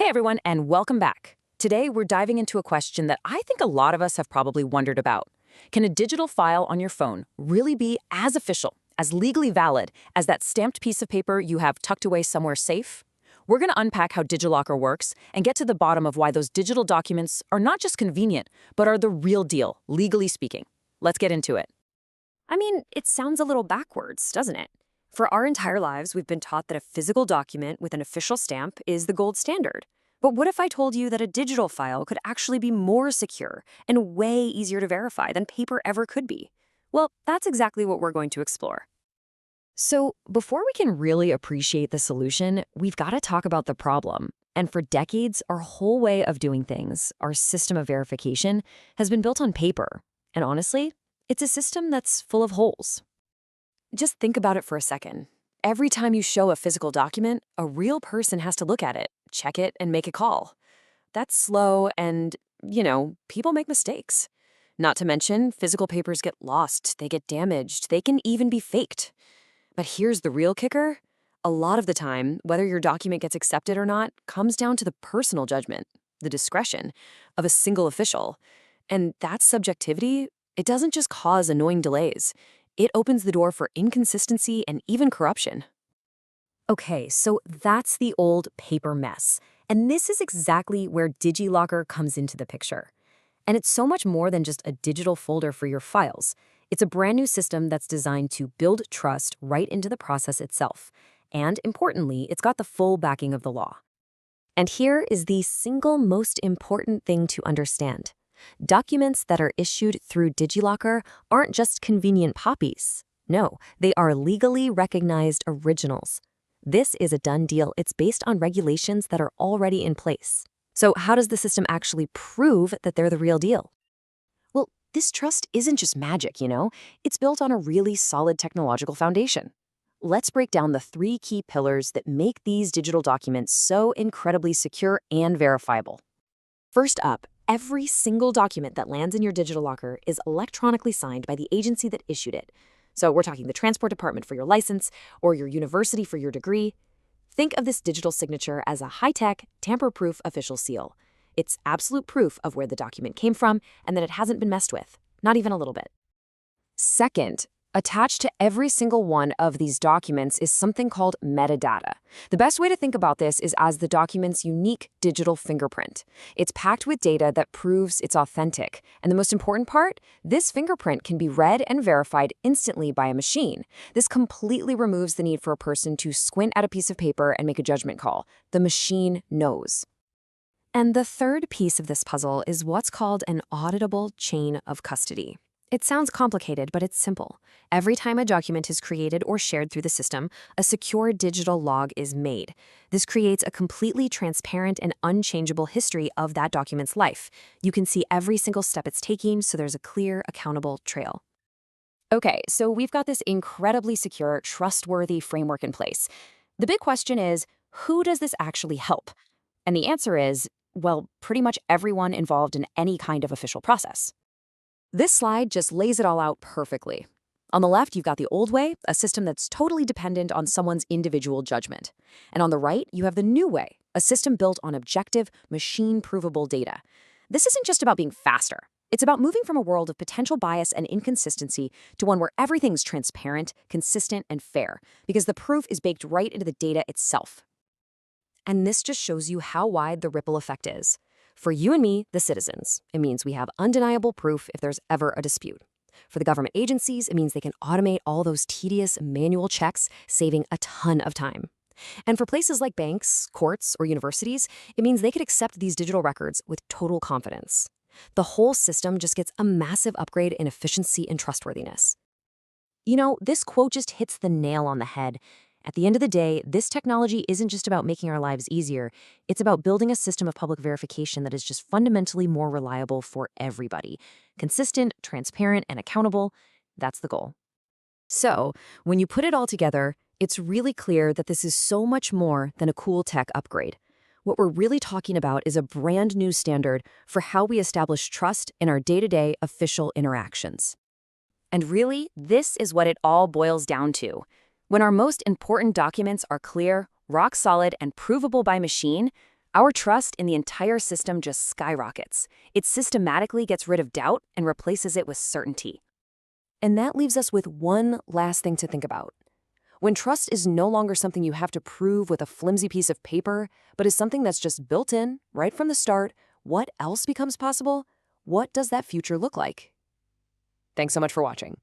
Hey everyone, and welcome back. Today we're diving into a question that I think a lot of us have probably wondered about. Can a digital file on your phone really be as official, as legally valid as that stamped piece of paper you have tucked away somewhere safe? We're going to unpack how DigiLocker works and get to the bottom of why those digital documents are not just convenient, but are the real deal, legally speaking. Let's get into it. I mean, it sounds a little backwards, doesn't it? For our entire lives, we've been taught that a physical document with an official stamp is the gold standard. But what if I told you that a digital file could actually be more secure and way easier to verify than paper ever could be? Well, that's exactly what we're going to explore. So, before we can really appreciate the solution, we've got to talk about the problem. And for decades, our whole way of doing things, our system of verification, has been built on paper. And honestly, it's a system that's full of holes. Just think about it for a second. Every time you show a physical document, a real person has to look at it, check it, and make a call. That's slow and, people make mistakes. Not to mention, physical papers get lost, they get damaged, they can even be faked. But here's the real kicker. A lot of the time, whether your document gets accepted or not comes down to the personal judgment, the discretion of a single official. And that subjectivity, it doesn't just cause annoying delays. It opens the door for inconsistency and even corruption. Okay, so that's the old paper mess. And this is exactly where DigiLocker comes into the picture. And it's so much more than just a digital folder for your files. It's a brand new system that's designed to build trust right into the process itself. And importantly, it's got the full backing of the law. And here is the single most important thing to understand. Documents that are issued through DigiLocker aren't just convenient copies. No, they are legally recognized originals. This is a done deal. It's based on regulations that are already in place. So how does the system actually prove that they're the real deal? Well, this trust isn't just magic, It's built on a really solid technological foundation. Let's break down the 3 key pillars that make these digital documents so incredibly secure and verifiable. First up, every single document that lands in your digital locker is electronically signed by the agency that issued it. So we're talking the transport department for your license or your university for your degree. Think of this digital signature as a high-tech, tamper-proof official seal. It's absolute proof of where the document came from and that it hasn't been messed with, not even a little bit. Second, attached to every single one of these documents is something called metadata. The best way to think about this is as the document's unique digital fingerprint. It's packed with data that proves it's authentic. And the most important part, this fingerprint can be read and verified instantly by a machine. This completely removes the need for a person to squint at a piece of paper and make a judgment call. The machine knows. And the third piece of this puzzle is what's called an auditable chain of custody. It sounds complicated, but it's simple. Every time a document is created or shared through the system, a secure digital log is made. This creates a completely transparent and unchangeable history of that document's life. You can see every single step it's taking, so there's a clear, accountable trail. Okay, so we've got this incredibly secure, trustworthy framework in place. The big question is, who does this actually help? And the answer is, well, pretty much everyone involved in any kind of official process. This slide just lays it all out perfectly. On the left, you've got the old way, a system that's totally dependent on someone's individual judgment. And on the right, you have the new way, a system built on objective, machine-provable data. This isn't just about being faster. It's about moving from a world of potential bias and inconsistency to one where everything's transparent, consistent, and fair, because the proof is baked right into the data itself. And this just shows you how wide the ripple effect is. For you and me, the citizens, it means we have undeniable proof if there's ever a dispute. For the government agencies, it means they can automate all those tedious manual checks, saving a ton of time. And for places like banks, courts, or universities, it means they could accept these digital records with total confidence. The whole system just gets a massive upgrade in efficiency and trustworthiness. This quote just hits the nail on the head. At the end of the day, this technology isn't just about making our lives easier. It's about building a system of public verification that is just fundamentally more reliable for everybody. Consistent, transparent, and accountable. That's the goal. So, when you put it all together, it's really clear that this is so much more than a cool tech upgrade. What we're really talking about is a brand new standard for how we establish trust in our day-to-day official interactions. And really, this is what it all boils down to. When our most important documents are clear, rock solid, and provable by machine, Our trust in the entire system just skyrockets. It systematically gets rid of doubt and replaces it with certainty. And that leaves us with one last thing to think about. When trust is no longer something you have to prove with a flimsy piece of paper, but is something that's just built in, right from the start, what else becomes possible? What does that future look like? Thanks so much for watching.